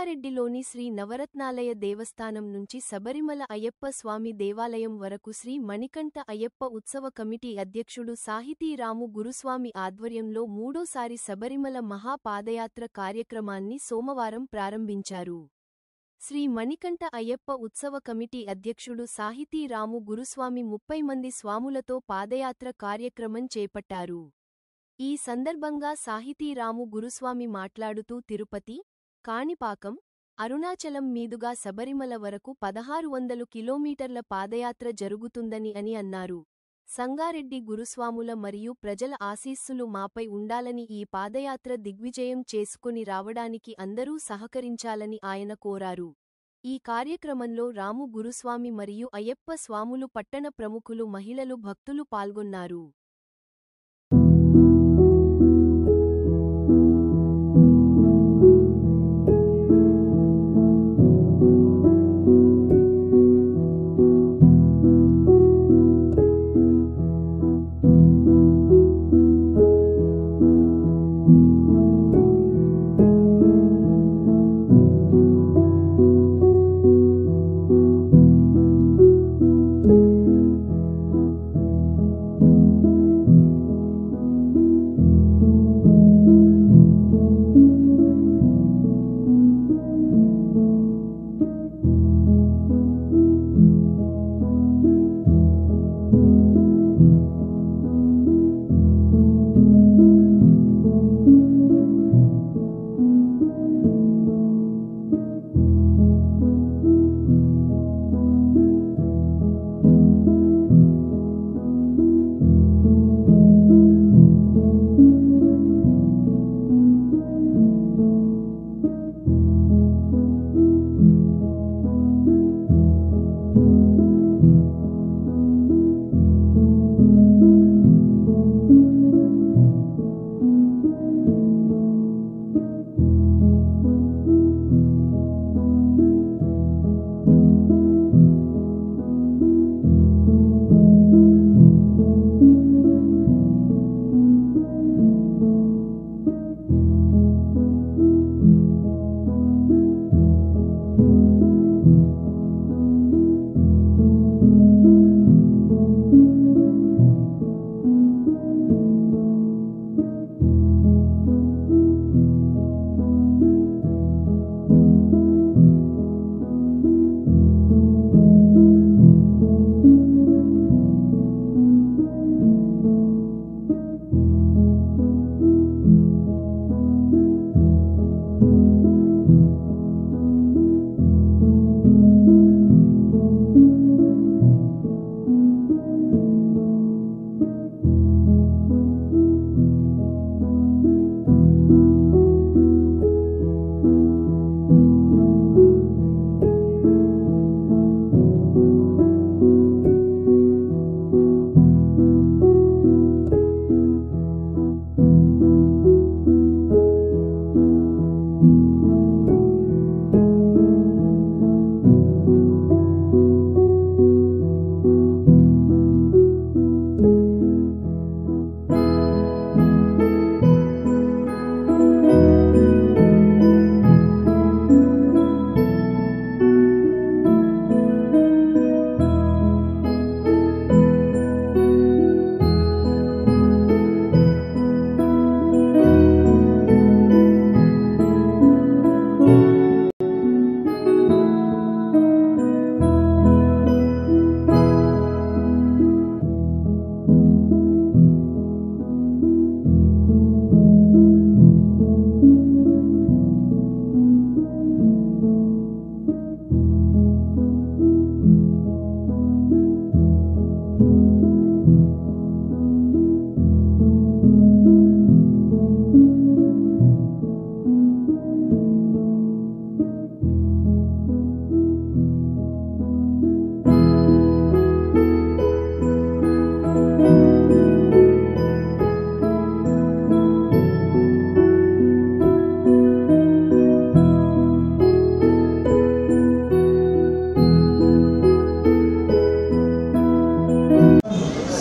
సంగారెడ్డిలోని శ్రీ నవరత్నాలయ దేవస్థానం నుంచి శబరిమల అయ్యప్ప స్వామి దేవాలయం వరకు శ్రీ మణికంఠ అయ్యప్ప ఉత్సవ కమిటీ అధ్యక్షుడు సాహితీరాము గురుస్వామి ఆధ్వర్యంలో మూడోసారి శబరిమల మహా పాదయాత్ర కార్యక్రమాన్ని సోమవారం ప్రారంభించారు. శ్రీ మణికంఠ అయ్యప్ప ఉత్సవ కమిటీ అధ్యక్షుడు సాహితీరాము గురుస్వామి 30 మంది స్వాములతో పాదయాత్ర కార్యక్రమం చేపట్టారు. ఈ సందర్భంగా సాహితీరాము గురుస్వామి మాట్లాడుతూ తిరుపతి, కాణిపాకం, అరుణాచలం మీదుగా శబరిమల వరకు 1600 కిలోమీటర్ల పాదయాత్ర జరుగుతుందని అన్నారు. సంగారెడ్డి గురుస్వాముల మరియు ప్రజల ఆశీస్సులు మాపై ఉండాలని, ఈ పాదయాత్ర దిగ్విజయం చేసుకుని రావడానికి అందరూ సహకరించాలని ఆయన కోరారు. ఈ కార్యక్రమంలో రాము గురుస్వామి మరియు అయ్యప్ప స్వాములు, పట్టణ ప్రముఖులు, మహిళలు, భక్తులు పాల్గొన్నారు.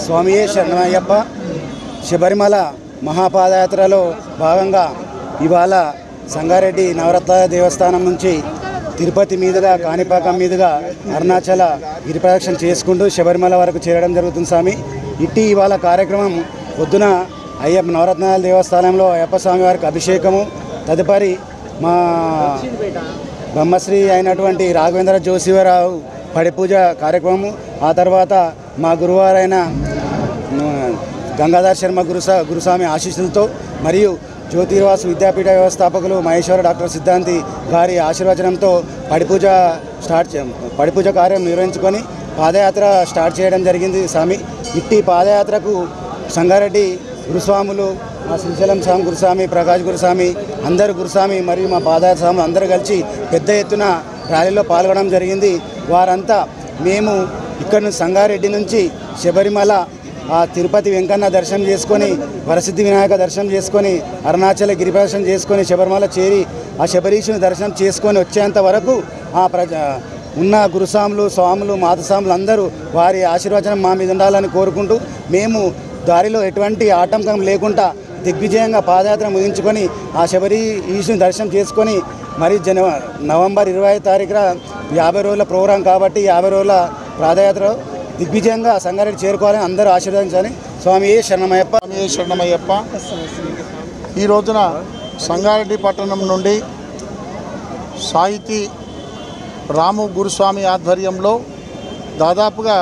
స్వామియే శరణమయ్యప్ప శబరిమల మహాపాదయాత్రలో భాగంగా ఇవాళ సంగారెడ్డి నవరత్న దేవస్థానం నుంచి తిరుపతి మీదుగా కాణిపాకం మీదుగా అరుణాచల గిరి ప్రదక్షిణ చేసుకుంటూ శబరిమల వరకు చేరడం జరుగుతుంది స్వామి. ఇవాళ కార్యక్రమం పొద్దున నవరత్నాల దేవస్థానంలో అయ్యప్ప స్వామి వారికి అభిషేకము, తదుపరి మా బ్రహ్మశ్రీ అయినటువంటి రాఘవేంద్ర జోశివరావు పడిపూజ కార్యక్రమము, ఆ తర్వాత మా గురువారైన గంగాధర్ శర్మ గురుస్వామి ఆశీస్సులతో మరియు జ్యోతిర్వాసు విద్యాపీఠ వ్యవస్థాపకులు మహేశ్వర డాక్టర్ సిద్ధాంతి గారి ఆశీర్వచనంతో పడిపూజ కార్యం నిర్వహించుకొని పాదయాత్ర స్టార్ట్ చేయడం జరిగింది స్వామి. పాదయాత్రకు సంగారెడ్డి గురుస్వాములు, మా శ్రీశైలం స్వామి గురుస్వామి, ప్రకాష్ గురుస్వామి, అందరు గురుస్వామి మరియు మా పాదయాత్ర స్వాములు అందరూ కలిసి పెద్ద ఎత్తున ర్యాలీలో పాల్గొనడం జరిగింది. వారంతా మేము ఇక్కడ నుంచి సంగారెడ్డి నుంచి శబరిమల, ఆ తిరుపతి వెంకన్న దర్శనం చేసుకొని, వరసిద్ధి వినాయక దర్శనం చేసుకొని, అరుణాచల గిరిప్రదక్షిణ చేసుకొని శబరిమల చేరి ఆ శబరీషుని దర్శనం చేసుకొని వచ్చేంత వరకు ఆ ఉన్న గురుస్వాములు, స్వాములు, మాతస్వాములు అందరూ వారి ఆశీర్వచనం మా మీద ఉండాలని కోరుకుంటూ మేము దారిలో ఎటువంటి ఆటంకం లేకుండా దిగ్విజయంగా పాదయాత్ర ముగించుకొని ఆ శబరీషుని దర్శనం చేసుకొని మరి నవంబర్ 25 తారీఖున 50 రోజుల ప్రోగ్రాం కాబట్టి 50 రోజుల పాదయాత్ర దిగ్విజయంగా సంగారెడ్డి చేరుకోవాలని అందరూ ఆశీర్వదించాలని. స్వామి శరణమయ్యప్ప. శరణమయ్యప్ప. ఈ రోజున సంగారెడ్డి పట్టణం నుండి సాహితీ రాము గురుస్వామి ఆధ్వర్యంలో దాదాపుగా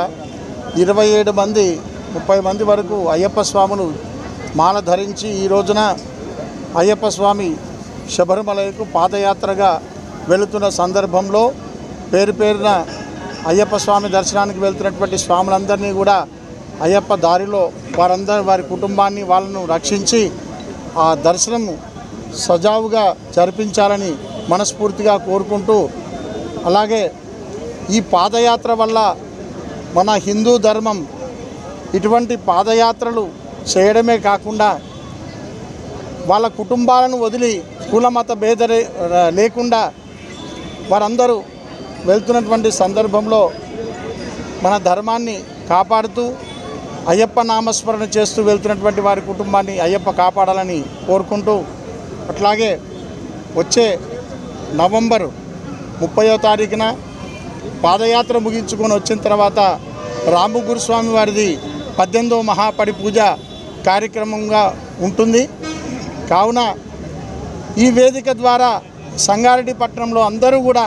27 మంది 30 మంది వరకు అయ్యప్ప స్వాములు మాల ధరించి ఈ రోజున అయ్యప్ప స్వామి శబరిమలకు పాదయాత్రగా వెళుతున్న సందర్భంలో పేరున అయ్యప్ప స్వామి దర్శనానికి వెళ్తున్నటువంటి స్వాములందరినీ కూడా అయ్యప్ప దారిలో వారి కుటుంబాన్ని వాళ్ళను రక్షించి ఆ దర్శనం సజావుగా జరిపించాలని మనస్ఫూర్తిగా కోరుకుంటూ, అలాగే ఈ పాదయాత్ర వల్ల మన హిందూ ధర్మం ఇటువంటి పాదయాత్రలు చేయడమే కాకుండా వాళ్ళ కుటుంబాలను వదిలి కులమత భేద లేకుండా వారందరూ వెళ్తున్నటువంటి సందర్భంలో మన ధర్మాన్ని కాపాడుతూ అయ్యప్ప నామస్మరణ చేస్తూ వెళ్తున్నటువంటి వారి కుటుంబాన్ని అయ్యప్ప కాపాడాలని కోరుకుంటూ, అట్లాగే వచ్చే నవంబర్ 30వ తారీఖున పాదయాత్ర ముగించుకొని వచ్చిన తర్వాత రాము గురుస్వామి వారిది 18వ మహాపడి పూజ కార్యక్రమంగా ఉంటుంది. కావున ఈ వేదిక ద్వారా సంగారెడ్డి పట్టణంలో అందరూ కూడా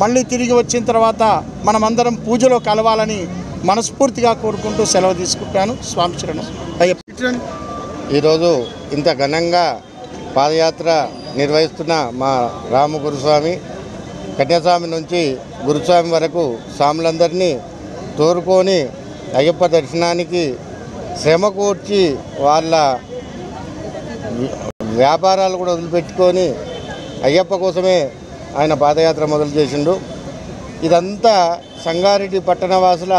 మళ్ళీ తిరిగి వచ్చిన తర్వాత మనమందరం పూజలో కలవాలని మనస్ఫూర్తిగా కోరుకుంటూ సెలవు తీసుకుంటాను. స్వామి శరణం అయ్యప్ప. ఈరోజు ఇంత ఘనంగా పాదయాత్ర నిర్వహిస్తున్న మా రాము గురుస్వామి, కన్యాస్వామి నుంచి గురుస్వామి వరకు స్వాములందరినీ తోరుకొని అయ్యప్ప దర్శనానికి శ్రమ కూర్చి వాళ్ళ వ్యాపారాలు కూడా వదిలిపెట్టుకొని అయ్యప్ప కోసమే ఆయన పాదయాత్ర మొదలు చేసిండు. ఇదంతా సంగారెడ్డి పట్టణవాసుల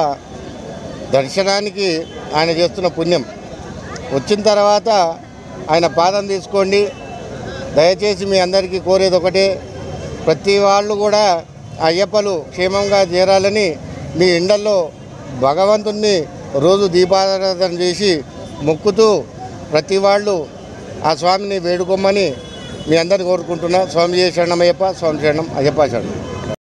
దర్శనానికి ఆయన చేస్తున్న పుణ్యం. వచ్చిన తర్వాత ఆయన పాదం తీసుకోండి. దయచేసి మీ అందరికీ కోరేది ఒకటే, ప్రతి వాళ్ళు కూడా అయ్యప్పలు క్షేమంగా చేరాలని మీ ఇండ్లలో భగవంతుణ్ణి రోజు దీపారాధన చేసి మొక్కుతూ ప్రతి వాళ్ళు ఆ స్వామిని వేడుకోమని మీ అందరిని కోరుకుంటున్నా. స్వామి శరణమయ్యప్ప. స్వామి శరణం అయ్యప్ప శరణం.